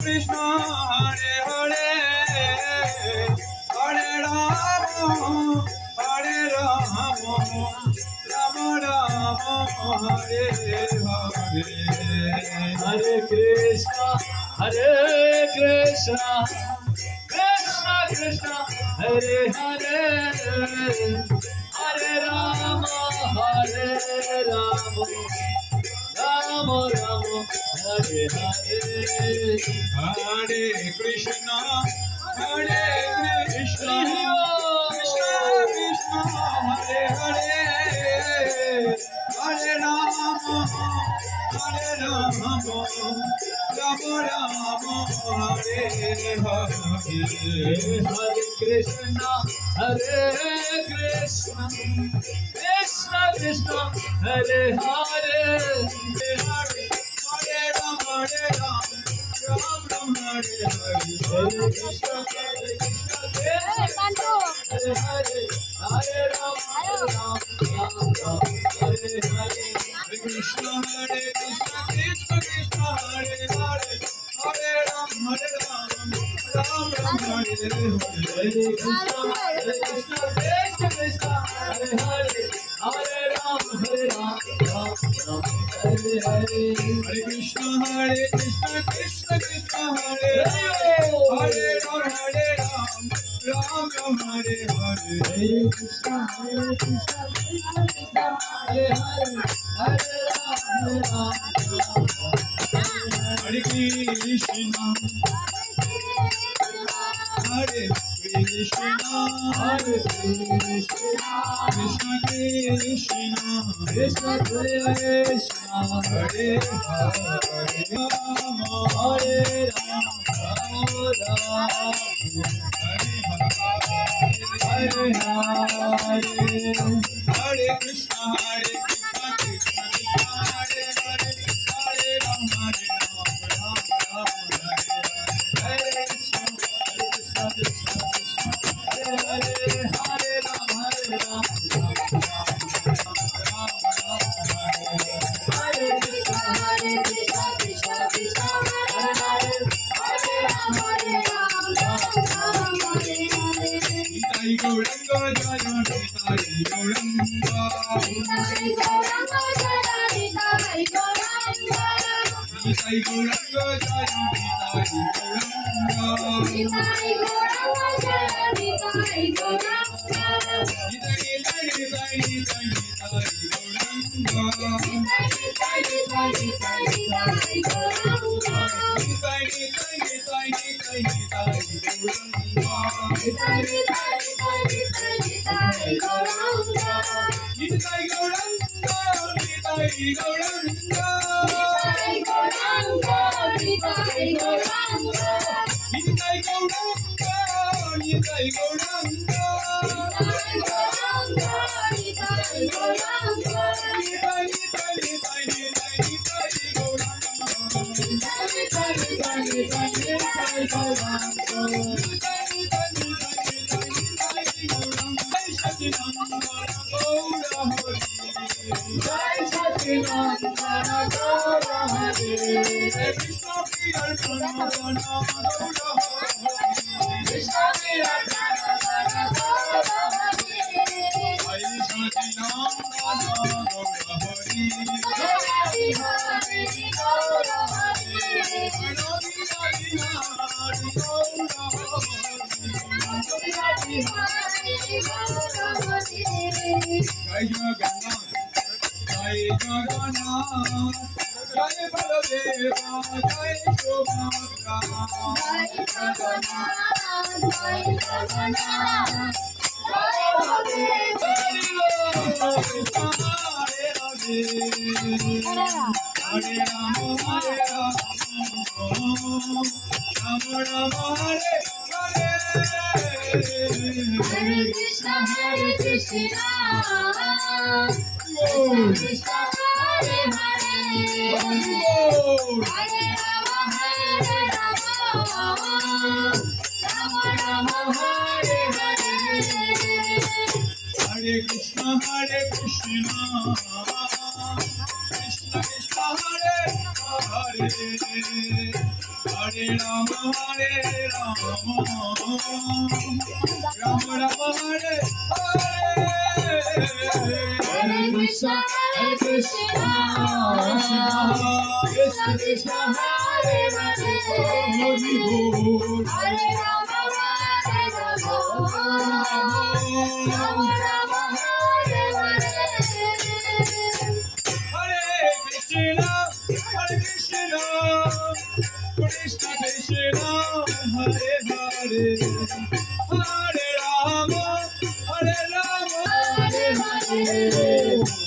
Krishna Hare Hare Hare Rama Hare Rama Rama Rama Hare Hare Hare Krishna Krishna Krishna Hare Hare Hare Rama Rama Rama Hare Hare Hare Krishna Krishna Krishna Krishna Hare Hare Hare Rama Rama Rama Hare Hare Hare Krishna Krishna Krishna Hare Hare Hare Rama Ram Ram Hare Hare Hare Krishna Hare Hare Hare Rama Hare Hare Krishna Krishna Krishna Hare Hare Hare Ram Ram Ram Hare Hare Hare Krishna Krishna Hare Hare Hare Rama Ram Hare Hare Hare Krishna Krishna Krishna Hare Hare Hare Ram Ram Ram Hare Hare Hare Krishna Krishna Hare Hare Hare Rama Hare Krishna Hare Krishna Hare Krishna Krishna Krishna Krishna Krishna Hare Hare Rama Hare Rama Hare Hare Hare Hare Krishna Krishna Krishna Hare Hare Hare Ram Ram Hare Hare Nitai Gauranga Jaya Nitai Gauranga Nitai Gauranga Jaya Nitai Gauranga Nitai Gauranga Jaya Nitai Gauranga Jai Jagannath, Jai Jagannath, Jai Baladeva, Jai Subhadra, Jai Jagannath, Jai Jagannath, Jai Baladeva, Krishna Hare Hare, Hare Rama, Hare Rama, Rama Rama, Hare Hare. Hare Krishna Krishna Krishna Hare Hare Hare Rama Rama Rama Hare Hare Hare Krishna Krishna Krishna Krishna Hare Hare Hare Hare Rama, Rama Rama, Hare Hare. Hare Krishna, Krishna Krishna, Hare Hare. Hari Bol. Hare Rama, Hare Rama, Rama Rama, Hare Hare. Hare Krishna, Krishna Krishna, Hare Hare, Hare Rama, Hare Rama, Hare Hare,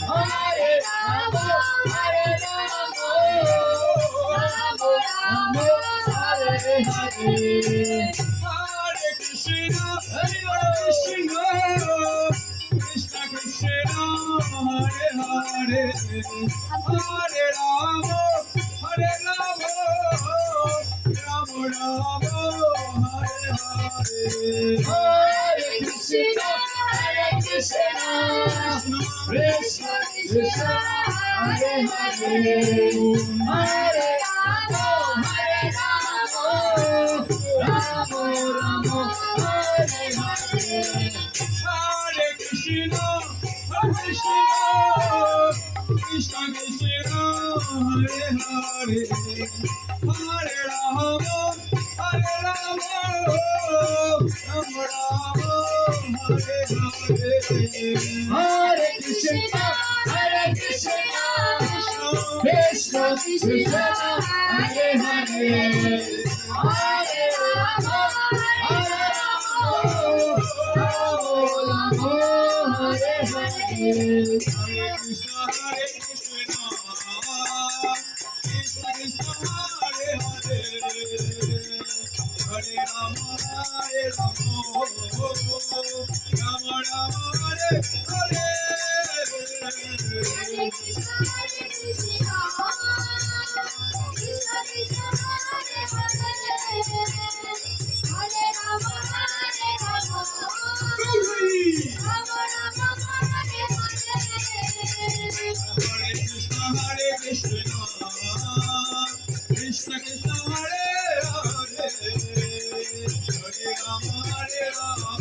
Hare Rama, Hare Rama, Rama Rama, Hare Hare. Hare Krishna, Krishna Krishna, Hare Hare, Hare Rama, Hare Rama, Rama Rama, Hare Hare. Hare Krishna, Krishna Krishna, Hare Hare, Hare Rama, Hare Rama, Rama Rama, Hare Hare. Hare Krishna, Krishna Krishna, Hare Hare, Hare Rama, Hare Rama, Rama Rama, Hare Hare. Hare Krishna, Krishna Krishna, Hare Hare, Hare Rama, Hare Rama, Rama Rama, Hare Hare. Hare Krishna, Krishna Krishna, Hare Hare, Hare Rama, Hare Rama, Rama Rama, Hare Hare. Hare Krishna, Krishna Krishna, Hare Hare, Hare Rama, Hare Rama, Rama Rama, Hare Hare. Hare Krishna, Krishna Krishna, Hare Hare, Hare Rama, Hare Rama,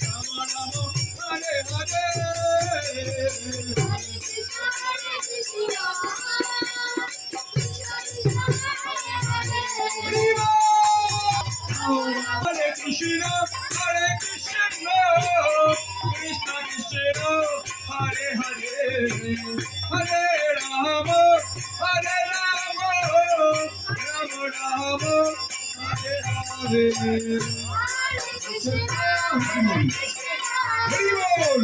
Rama Rama, Hare Hare. Hare Krishna, Krishna Krishna, Hare Hare, Hare Rama, Hare Rama, Rama Rama, Hare Hare. Hari Bol.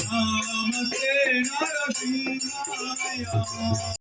Namaste Narasimhaya.